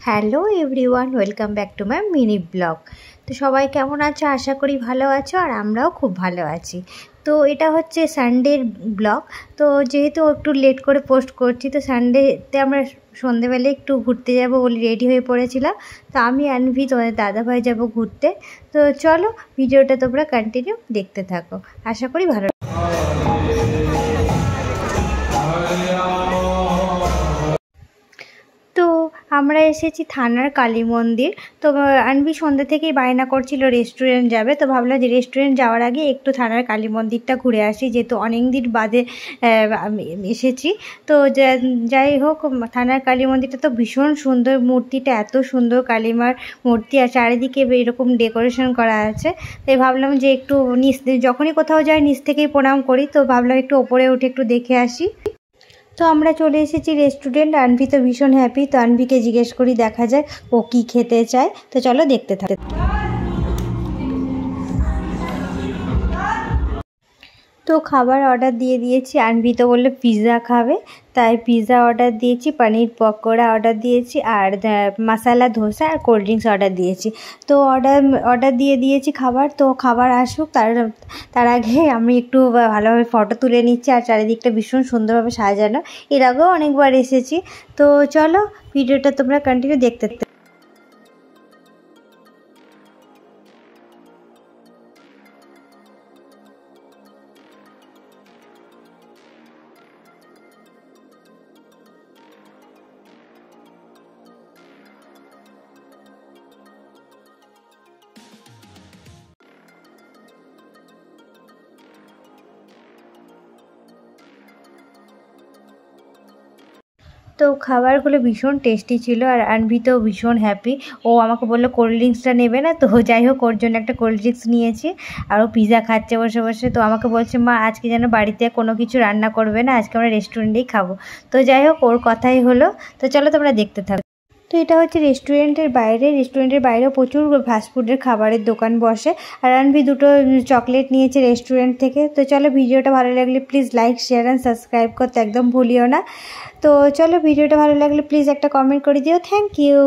Hello everyone, welcome back to my mini blog. তো সবাই কেমন আছো? আশা করি ভালো আছো, আর আমরাও খুব ভালো আছি। তো এটা হচ্ছে সানডের ব্লগ। তো যেহেতু একটু লেট করে পোস্ট করছি, তো সানডেতে আমরা সন্ধেবেলায় একটু ঘুরতে যাব বলে রেডি হয়ে পড়েছিলাম। তো আমি আনভি, তোমাদের দাদাভাই যাব ঘুরতে। তো চলো ভিডিওটা তোমরা কন্টিনিউ দেখতে থাকো, আশা করি ভালো। তো আমরা এসেছি থানার কালী মন্দির। তো আনবি সন্ধ্যা থেকেই বায়না করছিল রেস্টুরেন্ট যাবে, তো ভাবলাম যে রেস্টুরেন্ট যাওয়ার আগে একটু থানার কালী মন্দিরটা ঘুরে আসি, যেহেতু অনেক দিন বাদে এসেছি। তো যাই হোক, থানার কালী মন্দিরটা তো ভীষণ সুন্দর, মূর্তিটা এত সুন্দর, কালীমার মূর্তি, আর চারিদিকে এরকম ডেকোরেশন করা আছে। তাই ভাবলাম যে একটু যখনই কোথাও যাই নিচ থেকেই প্রণাম করি, তো ভাবলাম একটু ওপরে উঠে একটু দেখে আসি। তো আমরা চলে এসেছি রেস্টুরেন্ট। আনভি তো ভীষণ হ্যাপি। তো আনভিকে জিজ্ঞেস করি, দেখা যায় ও কি খেতে চায়। তো চলো দেখতে থাকি। তো খাবার অর্ডার দিয়ে দিয়েছি। আনভি তো বললো পিৎজা খাবে, তাই পিৎজা অর্ডার দিয়েছি, পনির পকোড়া অর্ডার দিয়েছি, আর মশালা ধোসা আর কোল্ড ড্রিঙ্কস অর্ডার দিয়েছি। তো অর্ডার দিয়ে দিয়েছি খাবার। তো খাবার আসুক, তার আগে আমি একটু ভালোভাবে ফটো তুলে নিচ্ছি। আর চারিদিকটা ভীষণ সুন্দরভাবে সাজানো, এর আগেও অনেকবার এসেছি। তো চলো ভিডিওটা তোমরা কন্টিনিউ দেখতে। তো খাবারগুলো ভীষণ টেস্টি ছিল, আর আনভি তো ভীষণ হ্যাপি। ও আমাকে বললো কোল্ড ড্রিঙ্কসটা নেবে না, তো যাই হোক ওর জন্য একটা কোল্ড ড্রিঙ্কস নিয়েছি। আর ও পিৎজা খাচ্ছে বসে বসে। তো আমাকে বলছে, মা আজকে যেন বাড়িতে কোনো কিছু রান্না করবে না, আজকে আমরা রেস্টুরেন্টেই খাবো। তো যাই হোক ওর কথাই হলো। তো চলো তোমরা দেখতে থাকো। তো এটা হচ্ছে রেস্টুরেন্টের বাইরেও প্রচুর ফাস্টফুডের খাবারের দোকান বসে। আর আনভি দুটো চকলেট নিয়েছে রেস্টুরেন্ট থেকে। তো চলো ভিডিওটা ভালো লাগলে please like, share and subscribe করতে একদম ভুলিও না। তো চলো ভিডিওটা ভালো লাগলে প্লিজ একটা কমেন্ট করে দিও। Thank you.